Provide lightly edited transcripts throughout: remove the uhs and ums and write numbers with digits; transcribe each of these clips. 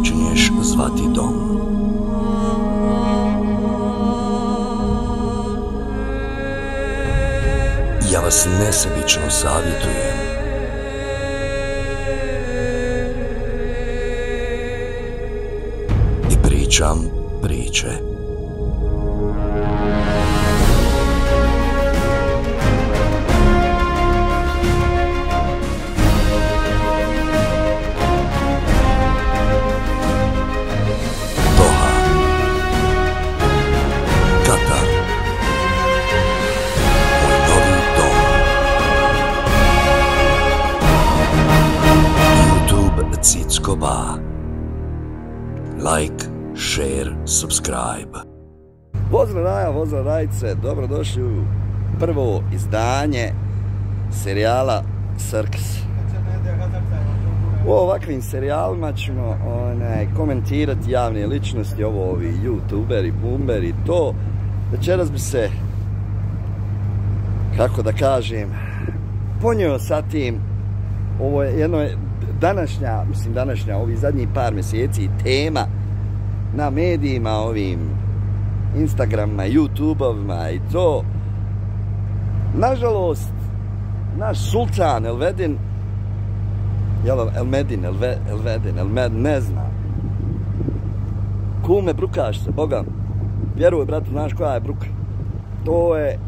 počinješ zvati dom. Ja vas nesebično savjetujem. I pričam priče. Like, share, subscribe. Pozdrav raja, pozdrav rajice, dobrodošli u prvo izdanje serijala Circus. U ovakvim serijalima ćemo komentirati javne ličnosti, ovi youtuberi, boomeri, to. Večeras bi se, kako da kažem, ponio sa tim. Ovo je jedno današnja, ovih zadnjih par mjeseci tema na medijima, ovim Instagramima, YouTubeovima i to. Nažalost, naš sultan Elvedin, ne znam. Kume, brukaš se, Boga. Vjeruj, bratu, znaš koja je bruka. To je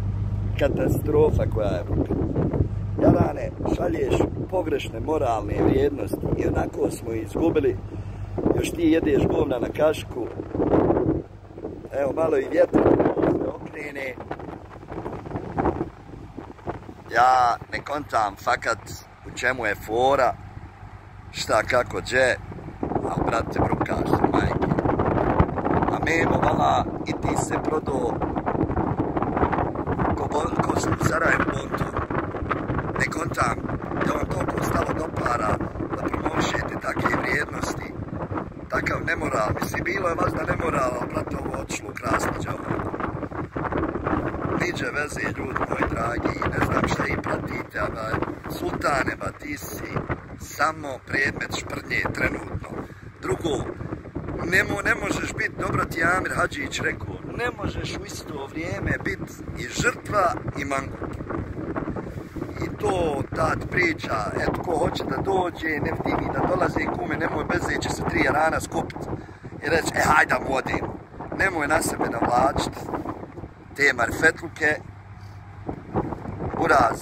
katastrofa koja je bruka. Jarane, šalješ pogrešne moralne vrijednosti i onako smo izgubili. Još ti jedeš govna na kašku. Evo, malo i vjetar se okrene. Ja ne kontam fakat u čemu je fora, šta, kako, gdje, ali brate, brukaš se, majke. A memo, vala, i ti se prodao ko su u Sarajevu bontu. Ne kontam da vam toliko stalo do para da promovišete takve vrijednosti, takav nemoral. Mislim, bilo je vas da nemoral, ali brate, ovo odšlo u krasniđa. Niđe veze, ljudi moji dragi, ne znam šta i pratite, a sultane, ba ti si samo predmet šprnje trenutno. Drugo, ne možeš biti, dobro ti Amir Hadžić rekao, ne možeš u isto vrijeme biti i žrtva i mangup. I to tad priča, eto ko hoće da dođe, ne vidi mi da dolaze, kume, nemoj beze, će se 3 jarana skupit i reći, hajda vodim, nemoj na sebe navlačit te marfetluke, uraz,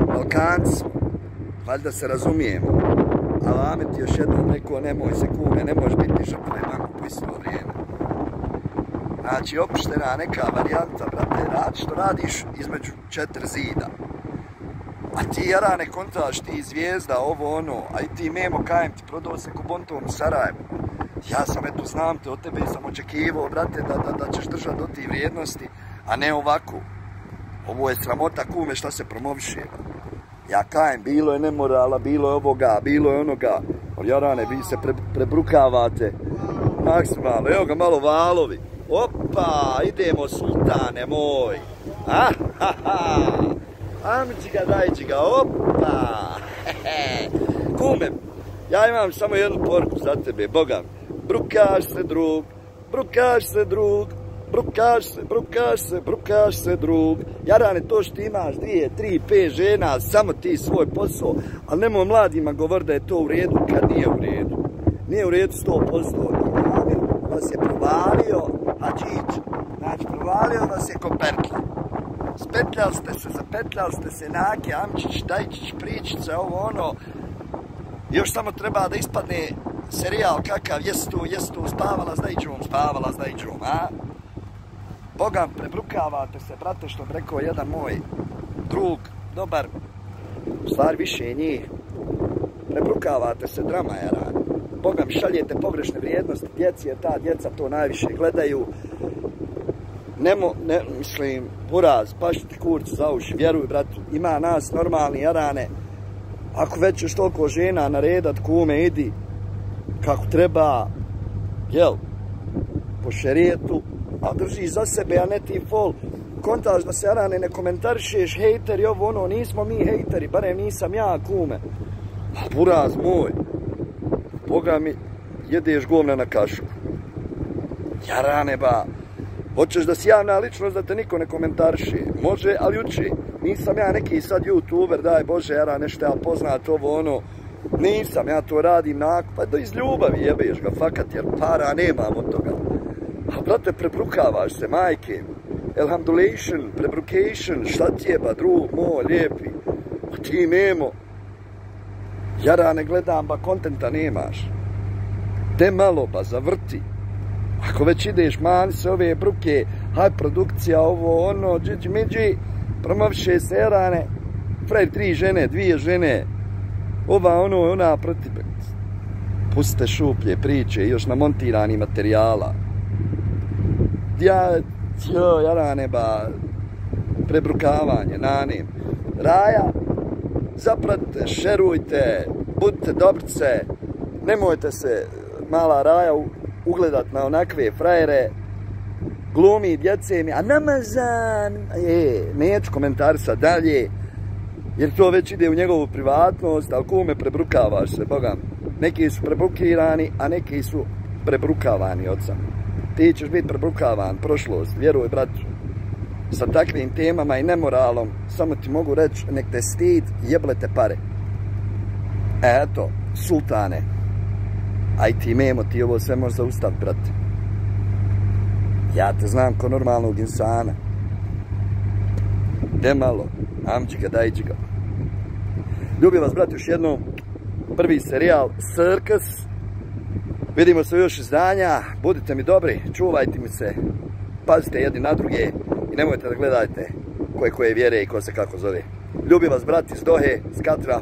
Balkanci, valjda se razumijemo, ali Amet još jednom rekao, nemoj se kume, ne možeš biti žrtva i mangup u isto vrijeme. Znači, opuštena neka varijanta, brate, radi što radiš između 4 zida. A ti, Jarane, kontaš, ti zvijezda, ovo ono, a i ti Memo, kajem ti, prodao se ko bonton u Sarajevu. Ja sam, eto, znam te, od tebe sam očekivao, brate, da ćeš držati do tih vrijednosti, a ne ovako. Ovo je sramota, kume, šta se promoviše. Ja kajem, bilo je nemorala, bilo je ovoga, bilo je onoga. Ali, Jarane, vi se prebrukavate maksimalno, evo ga malo valovi. Opa, idemo sultane moj. Amici ga, dajči ga, opa. Kume, ja imam samo jednu poruku za tebe, Boga. Brukaš se drug, brukaš se drug, brukaš se drug. Jarane, to što imaš 2, 3, 5 žena, samo ti svoj posao. Ali nemoj mladima govor da je to u redu kad nije u redu. Nije u redu 100%. Amir vas je provalio, Hadžić, znači provalio vas je ko pertla. Spetljali ste se, zapetljali ste se, Nake, Amčić, Dajčić, pričice, ovo ono. Još samo treba da ispadne serijal kakav, jesu tu, spavala s Dajđom, a? Boga, prebrukavate se, brate, što bi rekao jedan moj drug, dobar, u stvari više njih. Prebrukavate se, drama je rad. Boga mi šaljete pogrešne vrijednosti djeci, jer ta djeca to najviše gledaju. Mislim, uraz, paši ti kurcu za uši, vjeruj, bratu, ima nas normalni, Jarane. Ako već još toliko žena naredat, kume, idi kako treba, jel, po šerijetu, a drži za sebe, a ne ti fol. Kontaš da se, Jarane, ne komentarišeš, hejteri, ovo ono, nismo mi hejteri, barem nisam ja, kume. A buraz moj, Boga mi, jedeš govna na kašku. Jarane ba, hoćeš da si javna ličnost da te niko ne komentariše? Može, ali uči. Nisam ja neki sad youtuber, daj Bože, Jara, nešto ja poznat, ovo ono. Nisam, ja to radim pa do iz ljubavi jebeš ga, fakat, jer para nemam od toga. A brate, prebrukavaš se, majke. Elhamdulation, prebrukation, šta ti je ba, drug moj, lijepi. A ti nemo. Jara, ne gledam, ba, kontenta nemaš. Te malo, ba, zavrti. Ako već ideš, mani se ove bruke, haj produkcija, ovo, ono, džiđi miđi, promoviše se, Jarane, Fred, 3 žene, 2 žene, ova, ono, ona, protiv. Pustite šuplje priče, još namontirani materijala. Jarane, ba, prebrukavanje, nanim. Raja, zapratite, šerujte, budite dobrice, nemojte se, mala Raja, ugledat na onakve frajere, glumi djece mi, a namazan, neću komentarisat dalje, jer to već ide u njegovu privatnost, ali kume, prebrukavaš se, Boga. Neki su prebrukirani, a neki su prebrukavani od sam. Ti ćeš biti prebrukavan, prošlost, vjeruj, bratu. Sa takvim temama i nemoralom, samo ti mogu reći, nek te stid, jeblete pare. Eto, sultane. Aj ti memo, ti ovo sve možeš zaustaviti, brate. Ja te znam ko normalnog insana. De malo, amđi ga, dajđi ga. Ljubim vas, brate, još jednom. Prvi serijal, Circus. Vidimo se u još izdanja. Budite mi dobri, čuvajte mi se. Pazite jedni na druge i nemojte da gledajte koje vjere i ko se kako zove. Ljubim vas, brati, iz Dohe, s Katra.